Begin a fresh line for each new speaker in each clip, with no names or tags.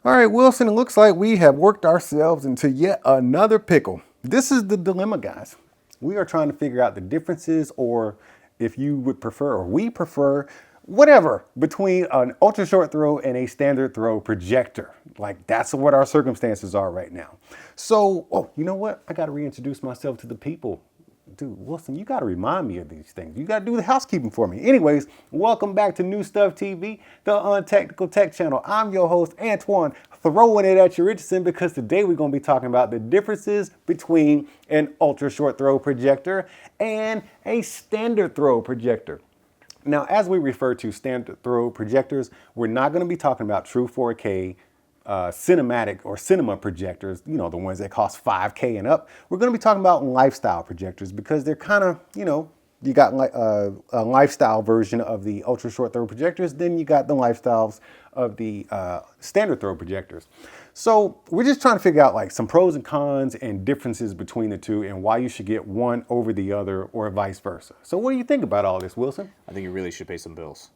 All right, Wilson, it looks like we have worked ourselves into yet another pickle. This is the dilemma, guys. We are trying to figure out the differences, or if you would prefer, or we prefer, whatever, between an ultra short throw and a standard throw projector. Like, that's what our circumstances are right now. So, oh, you know what? I got to reintroduce myself to the people. Dude, Wilson, you got to remind me of these things. You got to do the housekeeping for me. Anyways, welcome back to New Stuff TV, the Untechnical Tech channel. I'm your host, Antoine, throwing it at you, Richardson, because today we're going to be talking about the differences between an ultra short throw projector and a standard throw projector. Now, as we refer to standard throw projectors, we're not going to be talking about true 4K cinematic or cinema projectors, you know, the ones that cost 5K and up. We're going to be talking about lifestyle projectors because they're kind of, you know, you got a lifestyle version of the ultra short throw projectors, then you got the lifestyles of the standard throw projectors. So we're just trying to figure out like some pros and cons and differences between the two and why you should get one over the other or vice versa. So what do you think about all this, Wilson?
I think you really should pay some bills.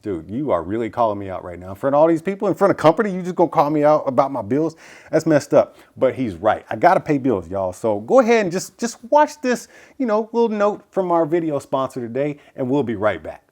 Dude, you are really calling me out right now. In front of all these people, in front of company, you just gonna call me out about my bills? That's messed up. But he's right. I gotta pay bills, y'all. So go ahead and just watch this, you know, little note from our video sponsor today, and we'll be right back.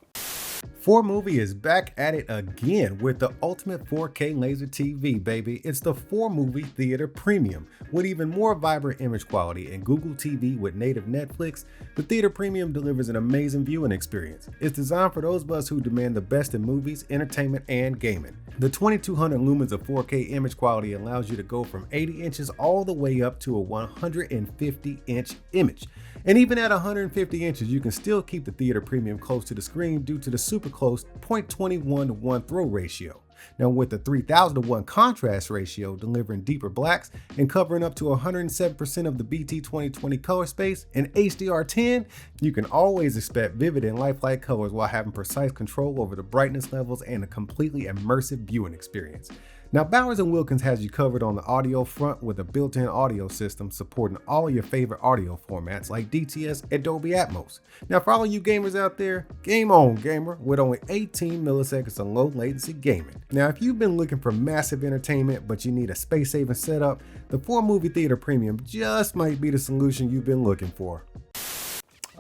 4Movie is back at it again with the ultimate 4K laser TV, baby. It's the 4Movie Theater Premium. With even more vibrant image quality and Google TV with native Netflix, the Theater Premium delivers an amazing viewing experience. It's designed for those of us who demand the best in movies, entertainment, and gaming. The 2200 lumens of 4K image quality allows you to go from 80 inches all the way up to a 150-inch image. And even at 150 inches, you can still keep the Theater Premium close to the screen due to the super close 0.21:1 throw ratio. Now with the 3000:1 contrast ratio delivering deeper blacks and covering up to 107% of the BT 2020 color space and HDR10, you can always expect vivid and lifelike colors while having precise control over the brightness levels and a completely immersive viewing experience. Now, Bowers & Wilkins has you covered on the audio front with a built-in audio system supporting all your favorite audio formats like DTS and Dolby Atmos. Now, for all of you gamers out there, game on, gamer, with only 18 milliseconds of low latency gaming. Now, if you've been looking for massive entertainment but you need a space-saving setup, the 4Movie Theater Premium just might be the solution you've been looking for.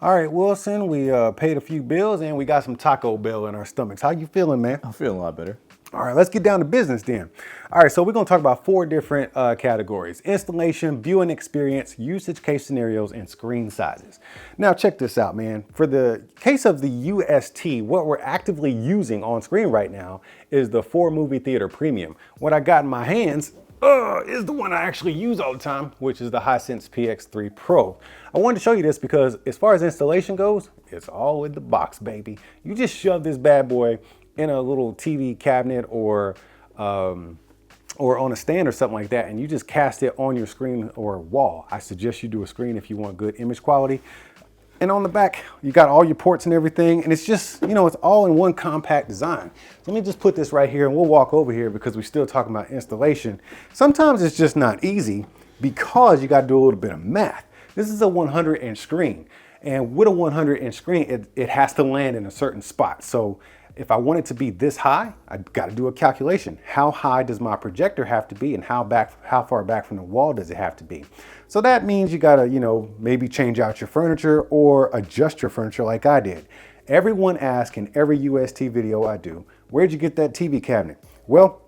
All right, Wilson, we paid a few bills and we got some Taco Bell in our stomachs. How you feeling, man?
I'm feeling a lot better.
All right, let's get down to business then. All right, so we're gonna talk about 4 different categories: installation, viewing experience, usage case scenarios, and screen sizes. Now check this out, man. For the case of the UST, what we're actively using on screen right now is the 4Movie Theater Premium. What I got in my hands is the one I actually use all the time, which is the Hisense PX3 Pro. I wanted to show you this because as far as installation goes, it's all in the box, baby. You just shove this bad boy in a little TV cabinet or on a stand or something like that, and you just cast it on your screen or wall. I suggest you do a screen if you want good image quality. And on the back, you got all your ports and everything, and it's just, you know, it's all in one compact design. So let me just put this right here and we'll walk over here because we're still talking about installation. Sometimes it's just not easy because you got to do a little bit of math. This is a 100-inch screen, and with a 100-inch screen, it has to land in a certain spot. So if I want it to be this high, I've got to do a calculation. How high does my projector have to be and how far back from the wall does it have to be? So that means you gotta, you know, maybe change out your furniture or adjust your furniture like I did. Everyone asks in every UST video I do, where'd you get that TV cabinet? Well,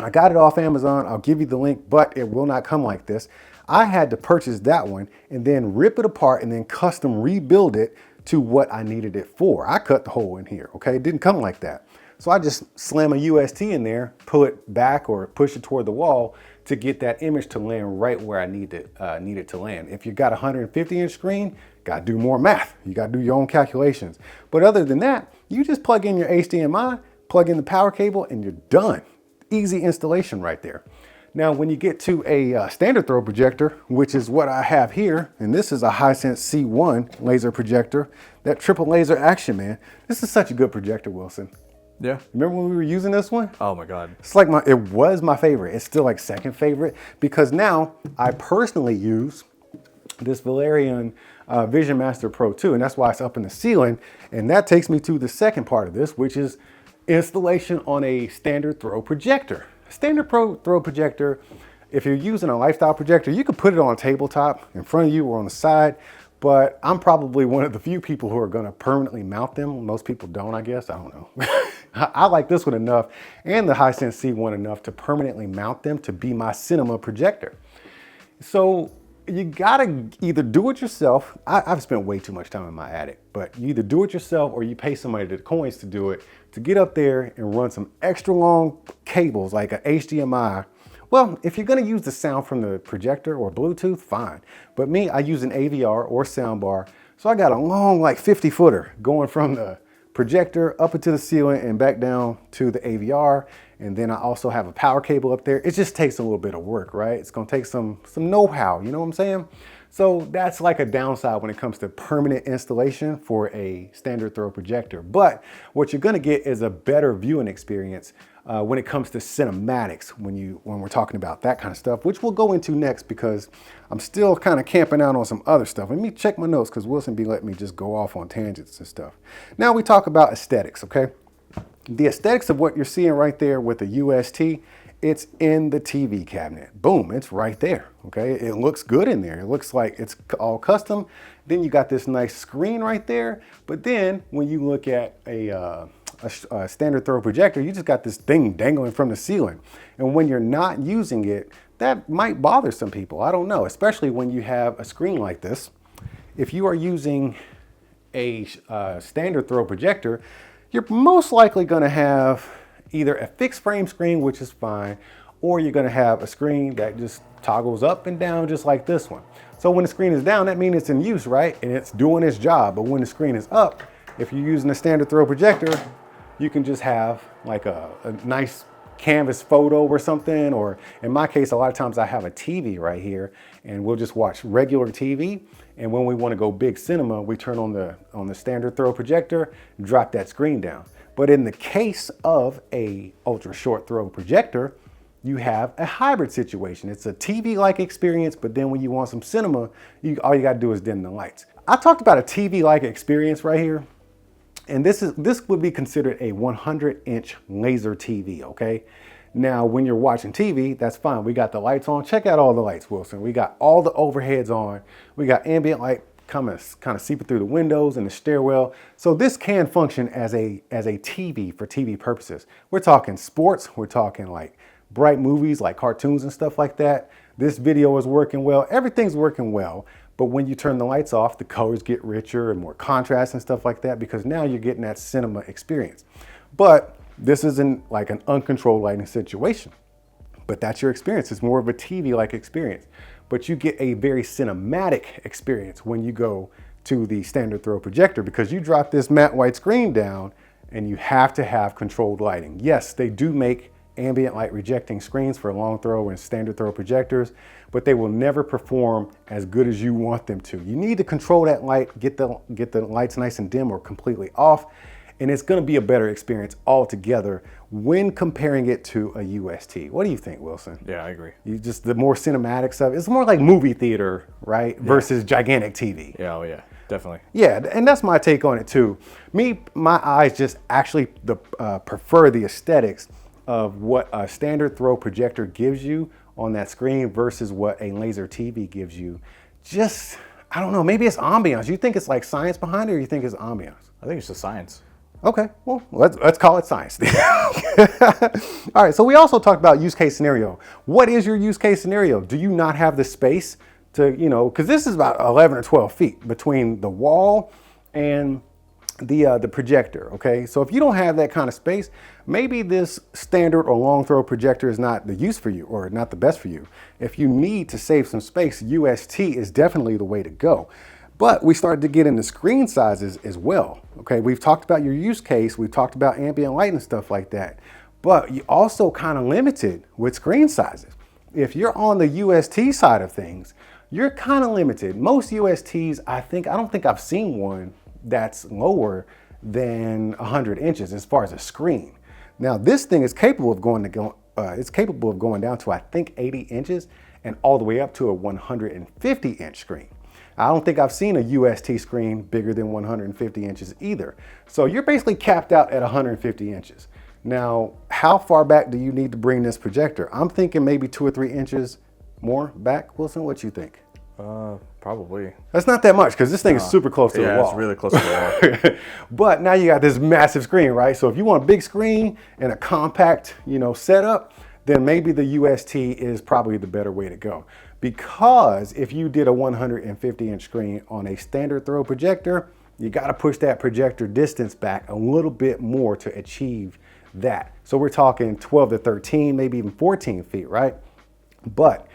I got it off Amazon. I'll give you the link, but it will not come like this. I had to purchase that one and then rip it apart and then custom rebuild it to what I needed it for. I cut the hole in here, okay? It didn't come like that. So I just slam a UST in there, pull it back or push it toward the wall to get that image to land right where I need it to land. If you got a 150-inch screen, gotta do more math. You gotta do your own calculations. But other than that, you just plug in your HDMI, plug in the power cable, and you're done. Easy installation right there. Now, when you get to a standard throw projector, which is what I have here, and this is a Hisense C1 laser projector, that triple laser action, man. This is such a good projector, Wilson.
Yeah.
Remember when we were using this one?
Oh my God.
It's like it was my favorite. It's still like second favorite because now I personally use this Valerian Vision Master Pro 2, and that's why it's up in the ceiling. And that takes me to the second part of this, which is installation on a standard throw projector. Standard throw projector, if you're using a lifestyle projector, you could put it on a tabletop in front of you or on the side, but I'm probably one of the few people who are gonna permanently mount them. Most people don't, I guess, I don't know. I like this one enough and the Hisense C1 enough to permanently mount them to be my cinema projector. So you gotta either do it yourself. I've spent way too much time in my attic, but you either do it yourself or you pay somebody the coins to do it, to get up there and run some extra long cables like a HDMI. Well, if you're gonna use the sound from the projector or Bluetooth, fine. But me, I use an AVR or soundbar. So I got a long, like 50-footer going from the projector up into the ceiling and back down to the AVR. And then I also have a power cable up there. It just takes a little bit of work, right? It's gonna take some know-how, you know what I'm saying? So that's like a downside when it comes to permanent installation for a standard throw projector. But what you're gonna get is a better viewing experience when it comes to cinematics, when we're talking about that kind of stuff, which we'll go into next because I'm still kind of camping out on some other stuff. Let me check my notes because Wilson be letting me just go off on tangents and stuff. Now we talk about aesthetics, okay? The aesthetics of what you're seeing right there with the UST, it's in the TV cabinet. Boom, it's right there, okay? It looks good in there. It looks like it's all custom. Then you got this nice screen right there. But then when you look at a standard throw projector, you just got this thing dangling from the ceiling. And when you're not using it, that might bother some people. I don't know, especially when you have a screen like this. If you are using a standard throw projector, you're most likely gonna have either a fixed frame screen, which is fine, or you're gonna have a screen that just toggles up and down just like this one. So when the screen is down, that means it's in use, right? And it's doing its job. But when the screen is up, if you're using a standard throw projector, you can just have like a nice canvas photo or something, or in my case, a lot of times I have a TV right here and we'll just watch regular TV. And when we want to go big cinema, we turn on the standard throw projector, drop that screen down. But in the case of a ultra short throw projector, you have a hybrid situation. It's a TV-like experience, but then when you want some cinema, all you gotta do is dim the lights. I talked about a TV-like experience right here. And this would be considered a 100-inch laser TV, okay? Now, when you're watching TV, that's fine. We got the lights on. Check out all the lights, Wilson. We got all the overheads on. We got ambient light kind of seeping through the windows and the stairwell. So this can function as a TV for TV purposes. We're talking sports. We're talking like bright movies, like cartoons and stuff like that. This video is working well. Everything's working well. But when you turn the lights off, the colors get richer and more contrast and stuff like that because now you're getting that cinema experience. But this isn't like an uncontrolled lighting situation. But that's your experience. It's more of a TV-like experience. But you get a very cinematic experience when you go to the standard throw projector because you drop this matte white screen down and you have to have controlled lighting. Yes, they do make ambient light rejecting screens for long throw and standard throw projectors, but they will never perform as good as you want them to. You need to control that light, get the lights nice and dim or completely off, and it's gonna be a better experience altogether when comparing it to a UST. What do you think, Wilson?
Yeah, I agree.
The more cinematic stuff, it's more like movie theater, right? Yeah. Versus gigantic TV.
Yeah, oh yeah, definitely.
Yeah, and that's my take on it too. My eyes just actually prefer the aesthetics of what a standard throw projector gives you on that screen versus what a laser TV gives you. Just, I don't know, maybe it's ambiance. You think it's like science behind it or you think it's ambiance?
I think it's the science.
Okay, well, let's call it science then. All right, so we also talked about use case scenario. What is your use case scenario? Do you not have the space to, because this is about 11 or 12 feet between the wall and the projector, okay? So if you don't have that kind of space, maybe this standard or long throw projector is not the use for you or not the best for you. If you need to save some space, UST is definitely the way to go. But we started to get into screen sizes as well, okay? We've talked about your use case, we've talked about ambient light and stuff like that, but you also kind of limited with screen sizes. If you're on the UST side of things, you're kind of limited. Most USTs, I don't think I've seen one that's lower than 100 inches as far as a screen. Now this thing is capable of going down to I think 80 inches and all the way up to a 150 inch screen. I don't think I've seen a UST screen bigger than 150 inches either. So you're basically capped out at 150 inches. Now, how far back do you need to bring this projector? I'm thinking maybe 2 or 3 inches more back. Wilson, what you think?
Probably.
That's not that much because this thing is super close to the wall.
Yeah, it's really close to the wall.
But now you got this massive screen, right? So if you want a big screen and a compact, setup, then maybe the UST is probably the better way to go. Because if you did a 150-inch screen on a standard throw projector, you got to push that projector distance back a little bit more to achieve that. So we're talking 12 to 13, maybe even 14 feet, right? But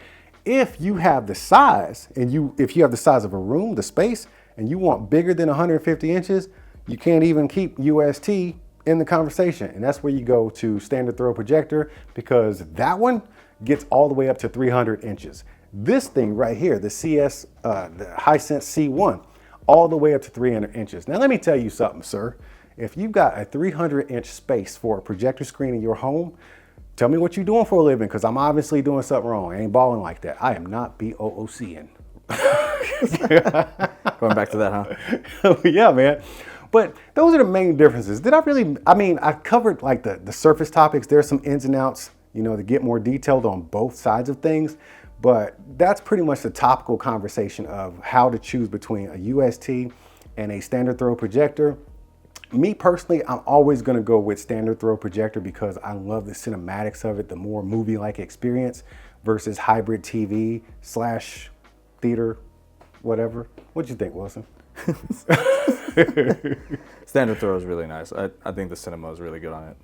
if you have the size, and if you have the size of a room, the space, and you want bigger than 150 inches, you can't even keep UST in the conversation. And that's where you go to standard throw projector, because that one gets all the way up to 300 inches. This thing right here, the the Hisense C1, all the way up to 300 inches. Now let me tell you something, sir. If you've got a 300-inch space for a projector screen in your home, tell me what you're doing for a living, because I'm obviously doing something wrong. I ain't balling like that. I am not BOOCing.
Going back to that, huh?
Yeah, man. But those are the main differences. I covered like the surface topics. There's some ins and outs, to get more detailed on both sides of things. But that's pretty much the topical conversation of how to choose between a UST and a standard throw projector. Me personally, I'm always going to go with standard throw projector because I love the cinematics of it, the more movie-like experience versus hybrid TV / theater, whatever. What do you think, Wilson?
Standard throw is really nice. I think the cinema is really good on it.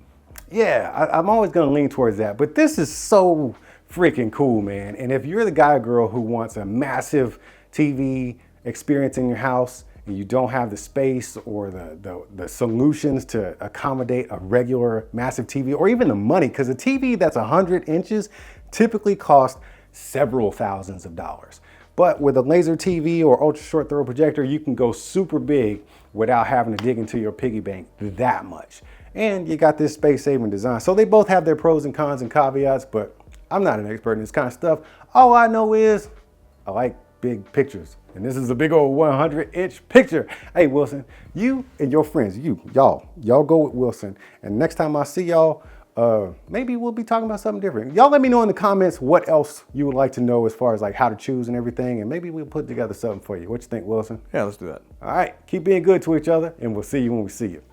Yeah, I'm always going to lean towards that. But this is so freaking cool, man. And if you're the guy or girl who wants a massive TV experience in your house, and you don't have the space or the solutions to accommodate a regular massive TV, or even the money, because a TV that's 100 inches typically costs several thousands of dollars. But with a laser TV or ultra short throw projector, you can go super big without having to dig into your piggy bank that much. And you got this space saving design. So they both have their pros and cons and caveats, but I'm not an expert in this kind of stuff. All I know is I like big pictures. And this is a big old 100-inch picture. Hey, Wilson, you and your friends, y'all go with Wilson. And next time I see y'all, maybe we'll be talking about something different. Y'all let me know in the comments what else you would like to know as far as like how to choose and everything. And maybe we'll put together something for you. What you think, Wilson?
Yeah, let's do that.
All right, keep being good to each other, and we'll see you when we see you.